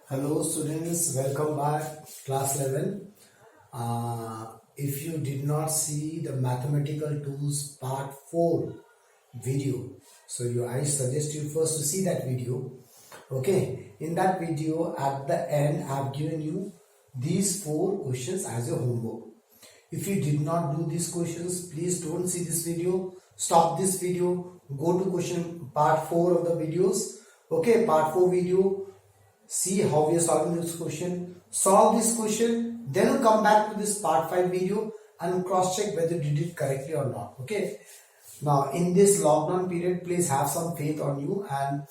Hello students, welcome back class 11. If you did not see the mathematical tools part 4 video, I suggest you first to see that video. Okay, in that video at the end I have given you these 4 questions as your homework. If you did not do these questions, please don't see this video, stop this video, go to question part 4 of the videos. Okay, part 4 video, see how we are solving this question, solve this question, then come back to this part 5 video and cross check whether you did it correctly or not. Okay, now in this lockdown period, please have some faith on you, and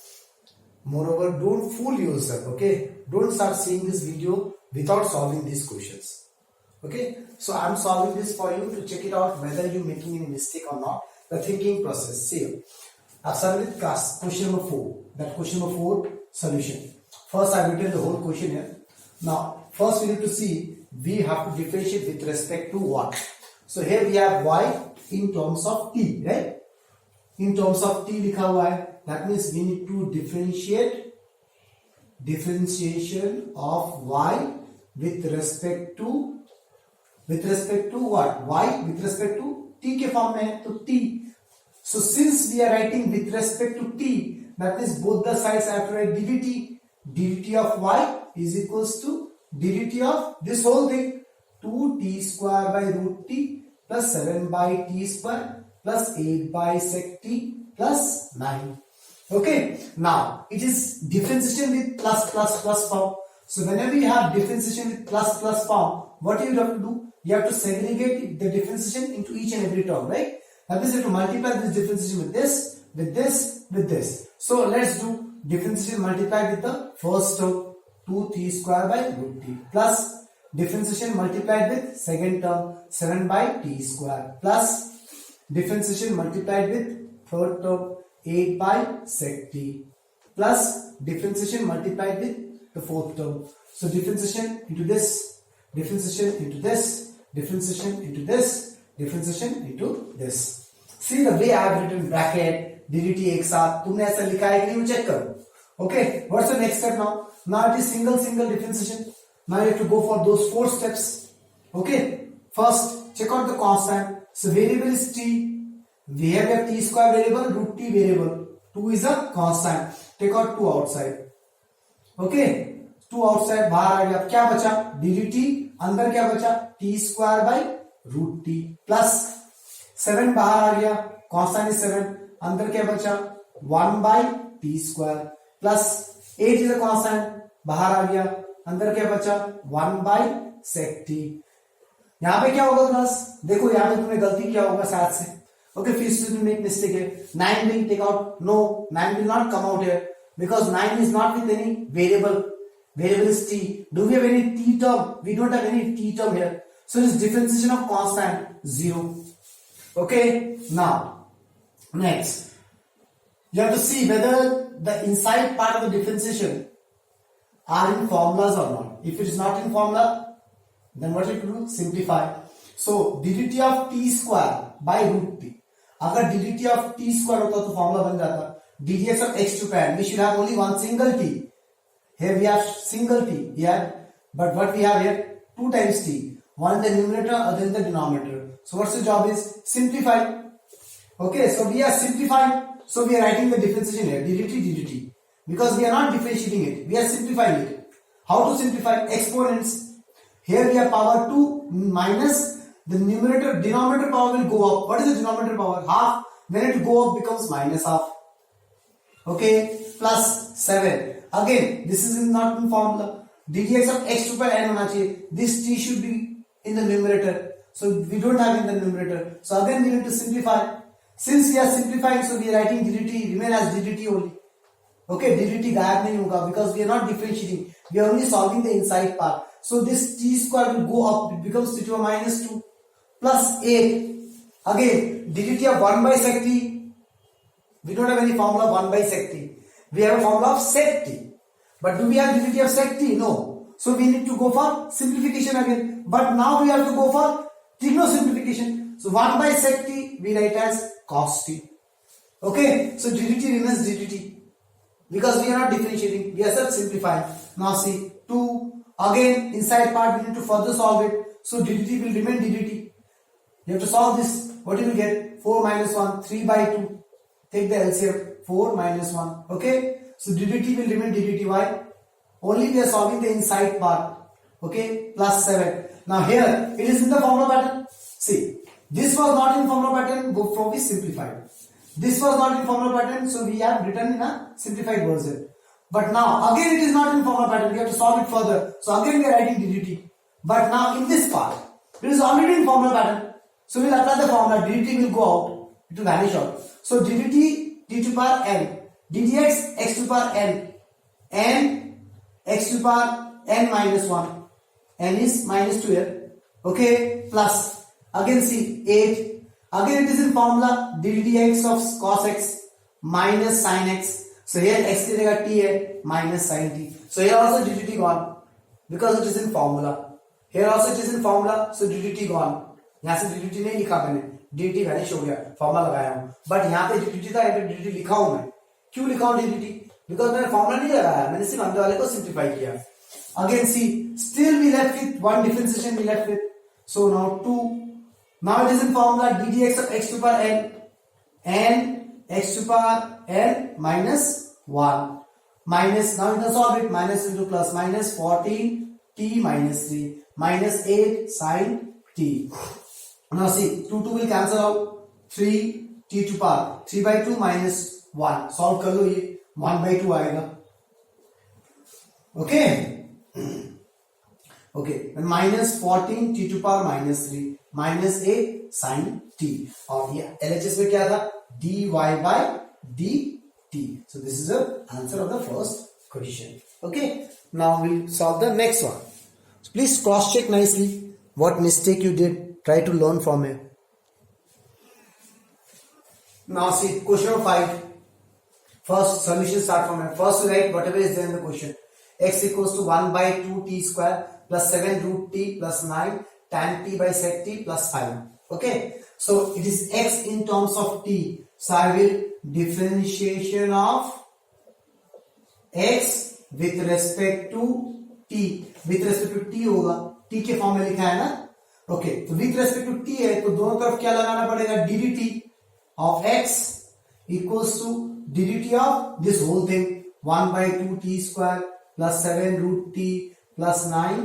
moreover don't fool yourself. Okay, don't start seeing this video without solving these questions. Okay, so I'm solving this for you to check it out whether you're making any mistake or not. The thinking process. See, I've started with class question number 4. That question number 4 solution. First, I've written the whole question here. Now, first we need to see, we have to differentiate with respect to what. So here we have y in terms of t, right? In terms of t likha hua hai. That means we need to differentiation of y with respect to what? Y with respect to t के form में है, तो t. So since we are writing with respect to t, that means both the sides I have to write ddt. Ddt of y is equals to ddt of this whole thing, 2t square by root t plus 7 by t square plus 8 by sec t plus 9. Okay, now it is differentiation with plus form. So whenever you have differentiation with plus form, what you have to do? You have to segregate the differentiation into each and every term, right? That means you have to multiply this differentiation with this, with this, with this. So let's do differentiation multiplied with the first term, 2t square by root t, plus differentiation multiplied with second term, 7 by t square, plus differentiation multiplied with third term, 8 by sec t, plus differentiation multiplied with the fourth term. So differentiation into this, differentiation into this, differentiation into this, differentiation into this. See the way I have written bracket ddt एक साथ, तुमने ऐसा लिखा है कि नहीं, check करो. Okay, what's the next step now? Now it is single differentiation. Now you have to go for those 4 steps. Okay, first check out the constant. So variable is t. We have t square variable, root t variable. 2 is a constant. Take out 2 outside. Okay, 2 outside बाहर आ गया. क्या बचा? ddt. अंदर क्या बचा? t square by root t plus 7 बाहर आ गया. Constant is 7. अंदर क्या बचा? 1 by t square plus 8 is a constant, बाहर आ गया. अंदर क्या बचा? 1 by sec t. यहां पे क्या होगा क्लास? देखो यहां पे तुमने गलती किया होगा शायद से. Okay, फिर से मेक मिस्टेक है. 9 will take out. No, 9 will not come out here because 9 is not with any variable. Variable is t. Do we have any t term? We don't have any t term here. So this differentiation of constant 0. Okay, now next you have to see whether the inside part of the differentiation are in formulas or not. If it is not in formula, then what you do? Simplify. So ddt of t square by root t. अगर ddt of t square होता तो formula बन जाता dx of x to pan. We should have only one single t. Here we have single t here, but what we have here? 2 times t. One in the numerator, other in the denominator. So what's the job is? Simplify. Okay, so we are simplifying. So we are writing the differentiation here, ddt, because we are not differentiating it, we are simplifying it. How to simplify? Exponents. Here we have power 2 minus the numerator, denominator power will go up. What is the denominator power? Half. When it go up becomes minus half. Okay, plus 7. Again, this is not in formula. dx of x to power n होना चाहिए. This t should be in the numerator. So we don't have in the numerator. So again we need to simplify. Since we are simplifying, so we are writing ddt remain as ddt only. Okay, ddt गायब नहीं होगा because we are not differentiating. We are only solving the inside part. So this t square will go up. It becomes t to a minus 2 plus 8. Again, ddt of 1 by sec t. We don't have any formula 1 by sec t. We have a formula of sec t. But do we have ddt of sec t? No. So we need to go for simplification again. But now we have to go for trigono simplification. So 1 by sec t we write as cos t. Okay, so ddt remains ddt. because we are not differentiating, we are just simplifying. Now see 2, again inside part we need to further solve it, so dt will remain dt. You have to solve this. What you will get? 4 minus 1, 3 by 2. Take the LCM. 4 minus 1. Okay. So ddt will remain ddt. Why? Only we are solving the inside part. Okay. Plus 7. Now here it is in the formula pattern. See, this was not in formula pattern. Go from this simplified. This was not in formula pattern, so we have written in a simplified version. But now again it is not in formula pattern. We have to solve it further. So again we are writing ddt. But now in this part, it is already in formula pattern. So we will apply the formula, dt will go out, it will vanish out. So ddt, d to the power n, ddx, x to the power n, n, x to the power n minus 1, n is minus 2 here, okay, plus, again see, 8, again it is in formula, ddx of cos x minus sin x, so here x ki jagah t hai, minus sin t, so here also ddt gone, because it is in formula, here also it is in formula, so ddt gone. यहां से dt नहीं लिखा मैंने, dt vanish हो गया, formula लगाया हूं, but यहां पे dt था, यहाँ पे dt लिखा हूं मैं. क्यों लिखा हूं dt? बिकॉज मैंने फॉर्मूला नहीं लगाया, मैंने सिर्फ अंदर वाले को सिंप्लीफाई किया. Again see, still we left with one differentiation, we left with, so now 2, now it is in formula ddx of x to the power n, n x to the power n minus 1, minus, now you can solve it, minus into plus, minus 14 t minus 3 minus 8 sin t. Now see, 2 will cancel out, 3 t to power 3 by 2 minus 1, solve कर लो, ये 1 by 2 आएगा. Okay, okay, and minus 14 t to power minus 3 minus 8 sin t, और ये LHS में क्या था? dy by dt. So this is the answer of the first question. Okay, now we'll solve the next one. So please cross check nicely what mistake you did. Try to learn from it. Now see, question number 5. First solution start from here. First write whatever is there in the question. X equals to 1 by 2 t square plus 7 root t plus 9 tan t by sec t plus 5. Okay. So it is x in terms of t. So I will differentiation of x with respect to t. With respect to t होगा. t के form में लिखा है ना. Okay, तो with respect to t है, तो दोनों तरफ क्या लगाना पड़ेगा? ddt of x equals to ddt of this whole thing, 1 by 2 t square plus 7 root t plus 9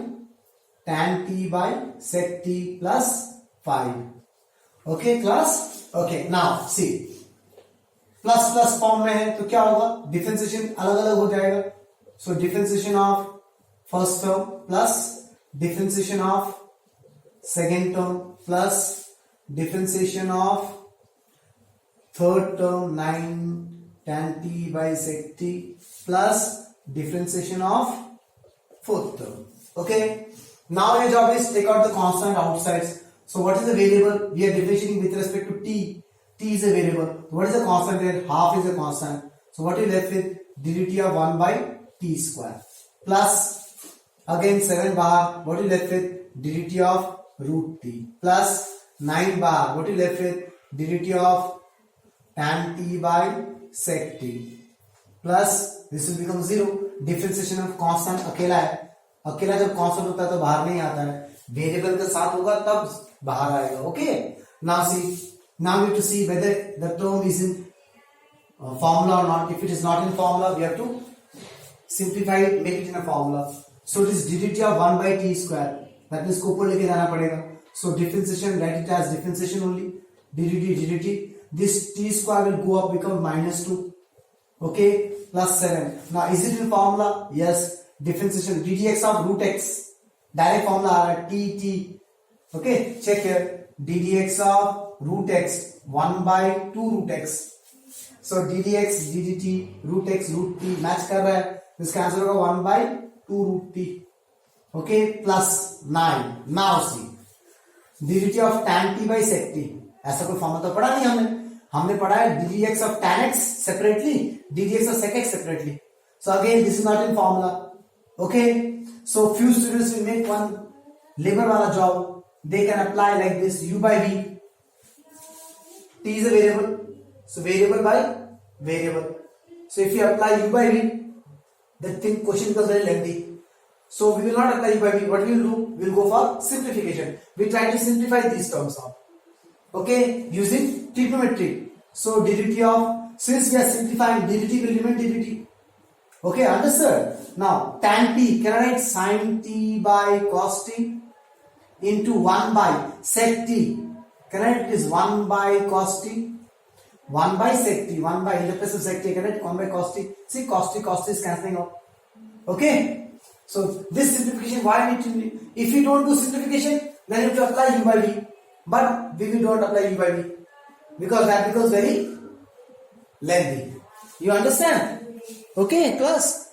tan t by sec t plus 5. Okay class? Okay, now see, plus plus form में है तो क्या होगा? Differentiation अलग अलग हो जाएगा. सो differentiation of first term plus differentiation of second term plus differentiation of third term 9 tan t by sec t plus differentiation of fourth term. Okay, now your job is take out the constant outsides. So what is the variable? We are differentiating with respect to t. T is a variable. What is the constant there? Half is a constant. So what you left with? ddt of 1 by t square plus again 7 bar. What you left with? ddt of root t plus 9 bar. What you left with? ddt of tan t by sec t plus this will become 0. Differentiation of constant अकेला है. अकेला जब constant होता है तो बाहर नहीं आता है. वेरिएबल के साथ होगा तब बाहर आएगा. Okay. Now see. Now we have to see whether the term is in formula or not. If it is not in formula, we have to simplify it, make it in a formula. So it is ddt of 1 by t square. That means को ऊपर लेके जाना पड़ेगा. So differentiation, write it as differentiation only. ddt. This t square will go up, become minus 2. Okay, plus 7. Now is it in formula? Yes. Differentiation ddx of root x. Direct formula आ रहा है t. Okay, check here. ddx of root x 1 by 2 root x. So ddx ddt root x root t match कर रहा है. इसका answer होगा 1 by 2 root t. Okay, plus 9. Now see, ddt of tan t by sec t. ऐसा कोई formula तो पढ़ा नहीं हमने पढ़ा है ddx of tan x separately, ddx of sec x separately. So again, this is not in formula. Okay, so few students will make one labor वाला job. They can apply like this: u by v. T is a variable, so variable by variable. So if you apply u by v, the thing question becomes very lengthy. So we will not apply u by v. What we will do? We will go for simplification. We try to simplify these terms out. Okay, using trigonometry. So ddt of, since we are simplifying, ddt will remain ddt. Okay, understood? Now tan t, can I write sin t by cos t into 1 by sec t? Can I write it is 1 by cos t? 1 by sec t, 1 by, in the place of sec t, can I write 1 by cos t? See, cos t is cancelling out. Okay, so this simplification, why we need to, if you don't do simplification, then you have to apply u by v. But we don't apply u by v because that becomes very lengthy. You understand? Okay, class.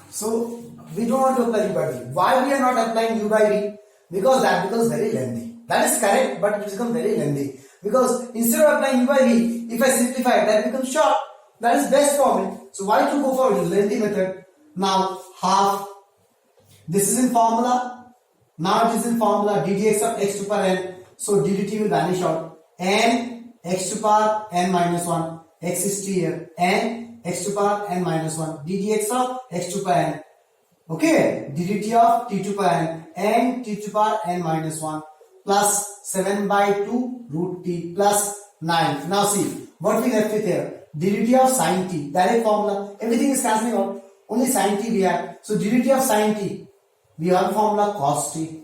So we don't want to apply u by v. Why we are not applying u by v? Because that becomes very lengthy. That is correct, but it becomes very lengthy. Because instead of applying u by v, if I simplify it, that becomes short. That is best for me. So why to go for lengthy method? Now half. This is in formula. Now it is in formula ddx of x to the power n. So ddt will vanish out. N x to the power n minus 1. X is t here. N x to the power n minus 1. ddx of x to the power n. Okay. ddt of t to the power n. N t to the power n minus 1. Plus 7 by 2 root t plus 9. Now see what we left with here. ddt of sin t. Direct formula. Everything is cancelling out. Only sin t we have. So ddt of sin t. We have formula cos t.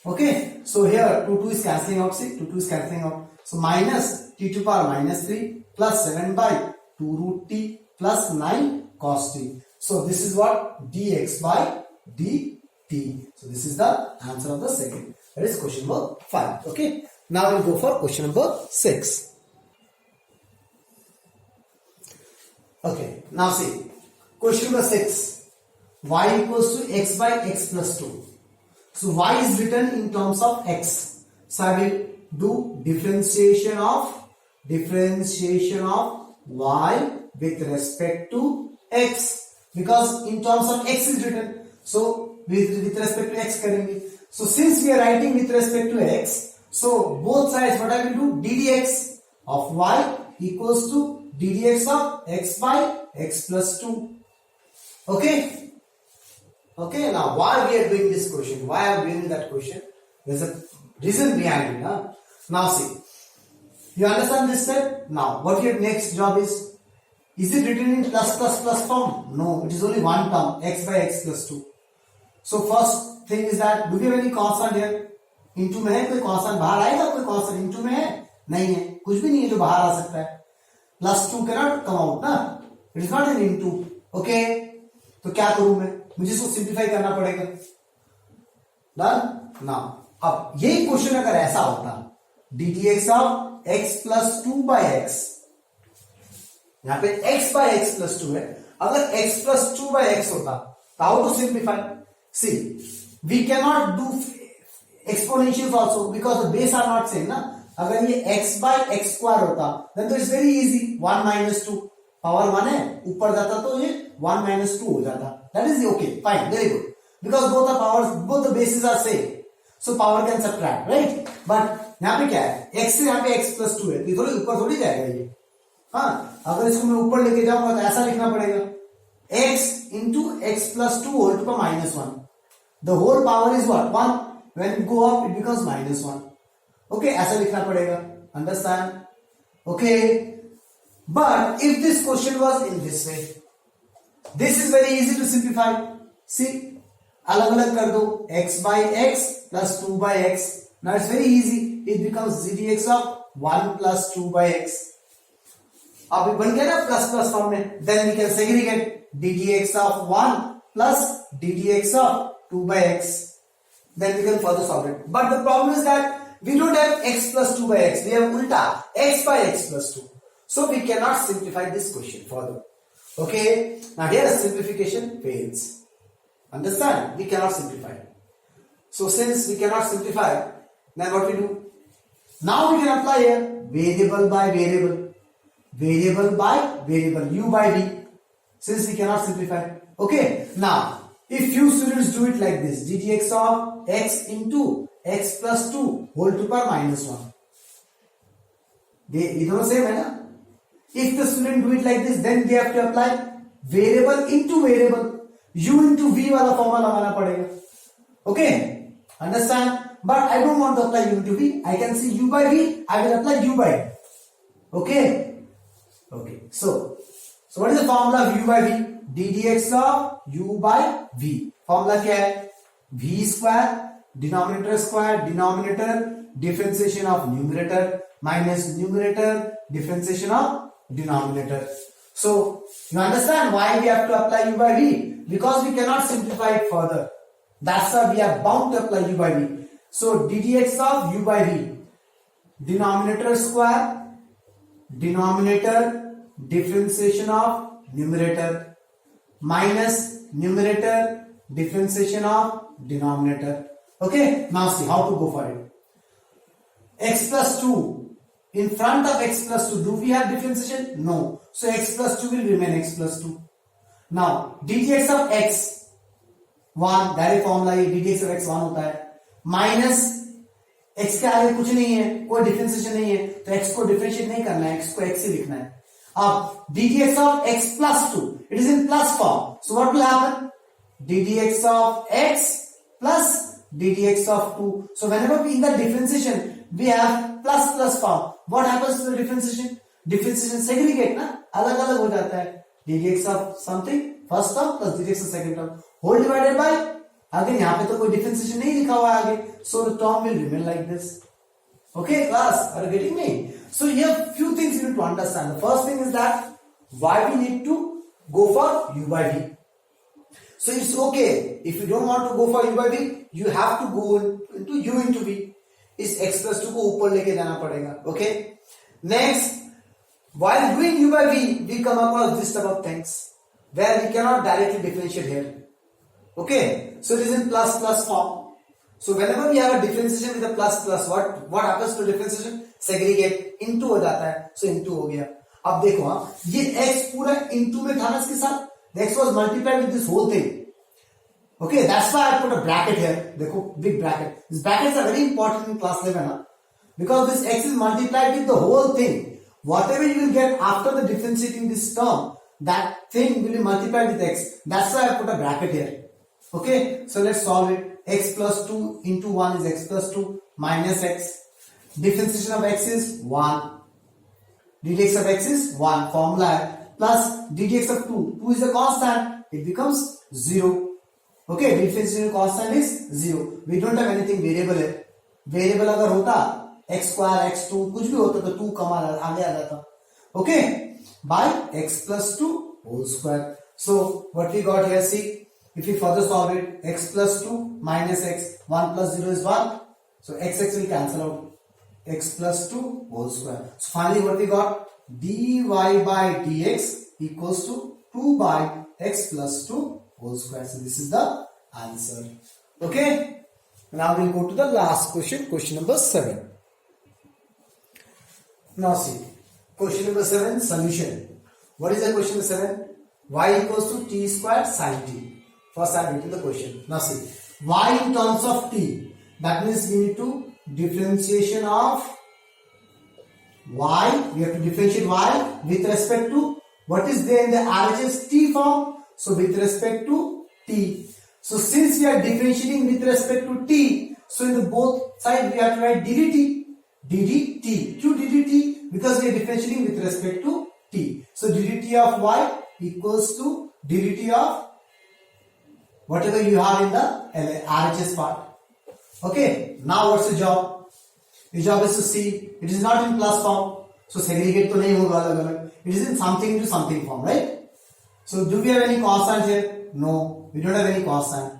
Okay. So here 2 is cancelling out. See 2 is cancelling out. So minus t to the power minus 3 plus 7 by 2 root t plus 9 cos t. So this is what dx by dt. So this is the answer of the second. That is question number 5. Okay. Now we'll go for question number 6. Okay. Now see. Question number 6. Y equals to x by x plus 2. So y is written in terms of x. So I will do differentiation of y with respect to x, because in terms of x is written. So with respect to x करेंगे. So since we are writing with respect to x, so both sides what I will do, ddx of y equals to ddx of x by x plus 2. Okay. Okay, now why we are doing this question? Why I am doing that question? There's a reason behind it. Huh? Now see, you understand this step? Now what your next job is? Is it written in plus plus plus form? No, it is only one term, x by x plus 2. So first thing is that, do we have any constant here? Into में है कोई constant बाहर आएगा कोई constant into में है? नहीं है, कुछ भी नहीं है जो बाहर आ सकता है. Plus 2 cannot come out ना? It is not an into. Okay? तो क्या करूं मैं? मुझे इसको सिंप्लीफाई करना पड़ेगा. डन. नाउ अब यही क्वेश्चन अगर ऐसा होता, ddx of x plus 2 by x, यहां पे x बाय x प्लस 2 है, अगर x प्लस 2 बाय x होता, how to simplify? See, we can not do exponentials also because the base are not same ना. अगर ये x बाय x स्क्वायर होता, देन तो it's very easy. 1 minus 2 power 1 है, ऊपर जाता तो ये 1 minus 2 हो जाता. That is okay, fine, very good. Because both the powers, both the bases are same, so power can subtract, right? But यहाँ पे क्या है? X से यहाँ पे x plus 2 है, तो थोड़ी ऊपर थोड़ी जाएगा ये. हाँ, अगर इसको मैं ऊपर लेके जाऊंगा तो ऐसा लिखना पड़ेगा. X into x plus 2 whole to the minus 1. The whole power is what? 1. When you go up, it becomes minus 1. Okay, ऐसा लिखना पड़ेगा. Understand? Okay. But if this question was in this way, this is very easy to simplify. See, अलग अलग कर दो. X by x plus 2 by x. Now it's very easy. It becomes ddx of 1 plus 2 by x. अब ये बन गया ना plus plus form में. Then we can segregate ddx of 1 plus ddx of 2 by x. Then we can further solve it. But the problem is that we don't have x plus 2 by x. We have ulta x by x plus 2. So we cannot simplify this question further. Okay. Now here simplification fails. Understand? We cannot simplify. So since we cannot simplify, then what we do? Now we can apply here variable by variable. Variable by variable. U by v. Since we cannot simplify. Okay. Now, if few students do it like this. ddx of x into x plus 2 whole to the power minus 1. ये दोनों same है ना? If the student do it like this, then they have to apply variable into variable, u into v वाला formula लगाना पड़ेगा. Okay, understand? But I don't want to apply u into v. I can see u by v. I will apply u by v. Okay. Okay. So what is the formula of u by v? d dx of u by v. Formula क्या है? v square denominator differentiation of numerator minus numerator differentiation of denominator. So you understand why we have to apply u by v? Because we cannot simplify it further. That's why we are bound to apply u by v. So d dx of u by v, denominator square denominator differentiation of numerator minus numerator differentiation of denominator. Okay, now see how to go for it. X plus 2, in front of x plus 2, do we have differentiation? No. So x plus 2 will remain x plus 2. Now d dx of x 1, direct formula ये d dx of x 1 होता है, minus x के आगे कुछ नहीं है, कोई differentiation नहीं है, तो x को डिफरेंशिएट नहीं करना है, x को x ही लिखना है. अब d dx of x plus 2, it is in plus form. So what will happen? d dx of x plus d dx of 2. So whenever we in the differentiation we have plus form, what happens to the differentiation? Differentiation segregate ना, अलग अलग हो जाता है. d dx of something first term plus d dx of second term whole divided by, अगर यहाँ पे तो कोई differentiation नहीं लिखा हुआ है आगे, so the term will remain like this. Okay class, are you getting me? So here few things you need to understand. The first thing is that why we need to go for u by v. So it's okay if you don't want to go for u by v, you have to go into u into v. इस x plus 2 को ऊपर लेके जाना पड़ेगा. Okay. Next, while doing u by v, we come across this type of things where we cannot directly differentiate here. Okay. So it is in plus form. So whenever we have a differentiation with a plus, what happens to differentiation? Segregate, into हो जाता है. So into हो गया. अब देखो हाँ, ये x पूरा into में था ना इसके साथ. The x was multiplied with this whole thing. Okay, that's why I put a bracket here. देखो, big bracket. These brackets are very important in class 11, huh? Because this x is multiplied with the whole thing. Whatever you will get after the differentiating this term, that thing will be multiplied with x. That's why I put a bracket here. Okay, so let's solve it. X plus 2 into 1 is x plus 2 minus x. Differentiation of x is 1. d dx of x is 1. Formula है. Plus d dx of 2. 2 is a constant. It becomes 0. Okay, differentiation constant is 0. We don't have anything variable है. Variable अगर होता x square, x2 कुछ भी होता तो 2 कम आगे आ जाता. Okay, by x plus 2 whole square. So what we got here, see, if we further solve it, x plus 2 minus x, 1 plus 0 is 1. So x will cancel out. X plus 2 whole square. So finally what we got? dy by dx equals to 2 by x plus 2 whole square. So this is the answer. Okay. Now we'll go to the last question, question number 7. Now see, question number 7, solution. What is the question number 7? Y equals to t square sin t. First I written the question. Now see, y in terms of t. That means we need to differentiation of y. We have to differentiate y with respect to what is there in the RHS t form. So with respect to t. So since we are differentiating with respect to t, so in the both sides we have to write ddt. ddt. Q ddt because we are differentiating with respect to t. So ddt of y equals to ddt of whatever you have in the RHS part. Okay. Now what's the job? The job is to see it is not in plus form. So segregate तो नहीं होगा अलग अलग. It is in something into something form, right? So do we have any constant here? No, we don't have any constant.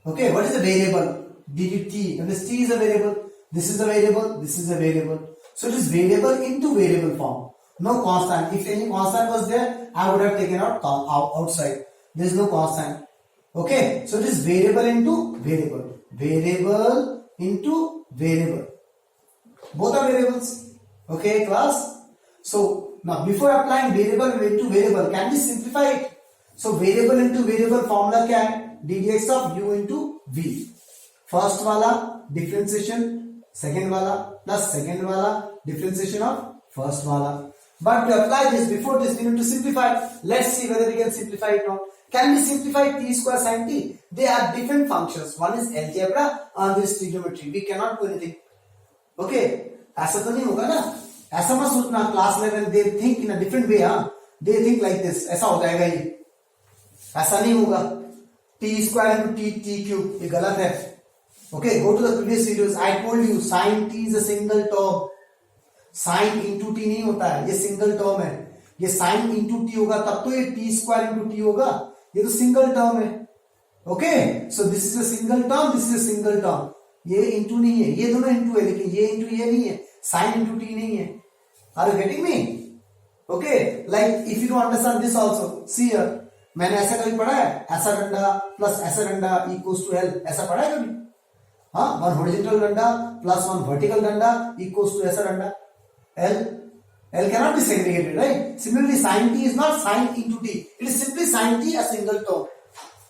Okay, what is the variable? ddt. And this t is a variable. This is a variable. This is a variable. So it is variable into variable form. No constant. If any constant was there, I would have taken out outside. There is no constant. Okay, so it is variable into variable. Variable into variable. Both are variables. Okay, class. So now before applying variable into variable, can we simplify it? So variable into variable formula क्या है? d dx of u into v. First वाला differentiation, second वाला plus second वाला differentiation of first वाला. But to apply this, before this, we need to simplify. Let's see whether we can simplify it or not. Can we simplify t square sin t? They are different functions. One is algebra and this trigonometry. We cannot do anything. Okay? ऐसा तो नहीं होगा ना? ऐसा मत सोचना class level they think in a different way. They think like this. ऐसा हो जाएगा ये. ऐसा नहीं होगा. t square into t cube. ये गलत है. Okay, go to the previous videos. I told you sin t is a single term. sin into t नहीं होता है. ये single term है. ये sin into t होगा तब तो ये t square into t होगा. ये तो single term है. Okay, so this is a single term. This is a single term. ये into नहीं है. ये दोनों into है लेकिन ये into ये नहीं है. sin into t नहीं है. Are you getting me? Okay, like if you don't understand this also, see here. मैंने ऐसा कभी पढ़ा है? ऐसा डंडा प्लस ऐसा डंडा इक्वल्स टू L. ऐसा पढ़ा है कभी? हाँ, वन हॉरिजॉन्टल डंडा प्लस वन वर्टिकल डंडा इक्वल्स टू ऐसा डंडा L. L cannot be segregated, right? Similarly, sin t is not sin into t. It is simply sin t a single term.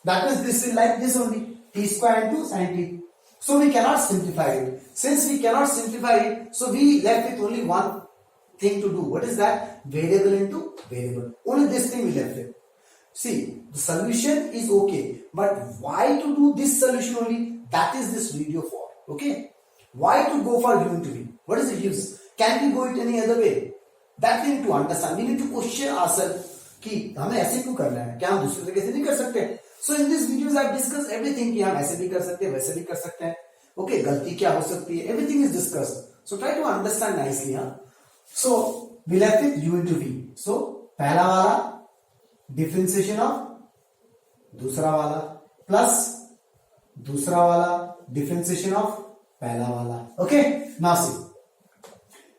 That means this is like this only. T square into sin t. So we cannot simplify it. Since we cannot simplify it, so we left with only one thing to do. What is that? Variable into variable. Only this thing we left with. See, the solution is okay, but why to do this solution only? That is this video for. Okay? Why to go for u into v? What is the use? Can we go it any other way? That we need to understand. We need to question ourselves कि हमें ऐसे क्यों करना है? क्या हम दूसरे तरीके से नहीं कर सकते? So in this videos I have discussed everything कि हम ऐसे भी कर सकते हैं, वैसे भी कर सकते हैं. Okay, गलती क्या हो सकती है? Everything is discussed. So try to understand nicely. So we left with u into v. So पहला वाला डिफरेंशिएशन ऑफ दूसरा वाला प्लस दूसरा वाला डिफरेंशिएशन ऑफ पहला वाला. Okay, now see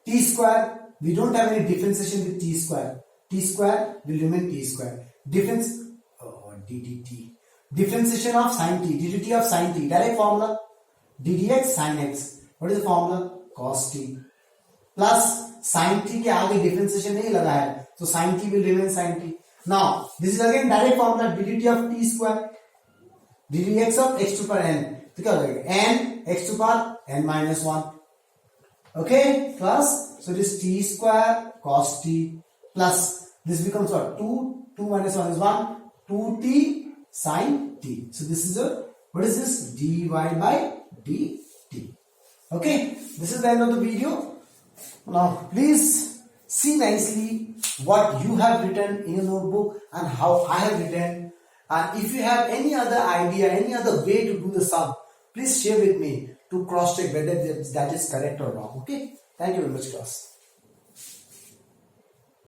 t square. We don't have any differentiation with t square. T square will remain t square. Differentiation of sin t. ddt of sin t. Direct formula. ddx sin x. What is the formula? Cos t. Plus sin t के आगे differentiation नहीं लगा है. So sin t will remain sin t. Now this is again direct formula. ddt of t square. ddx of x to the power n. तो क्या हो जाएगा? n x to the power n minus 1. Okay, plus so this t square cos t plus this becomes what? 2 minus 1 is 1. 2t sin t. So this is what is this? dy by dt. Okay, this is the end of the video. Now please see nicely what you have written in your notebook and how I have written, and if you have any other idea, any other way to do the sum, please share with me to cross check whether that is correct or wrong. Okay, thank you very much, class.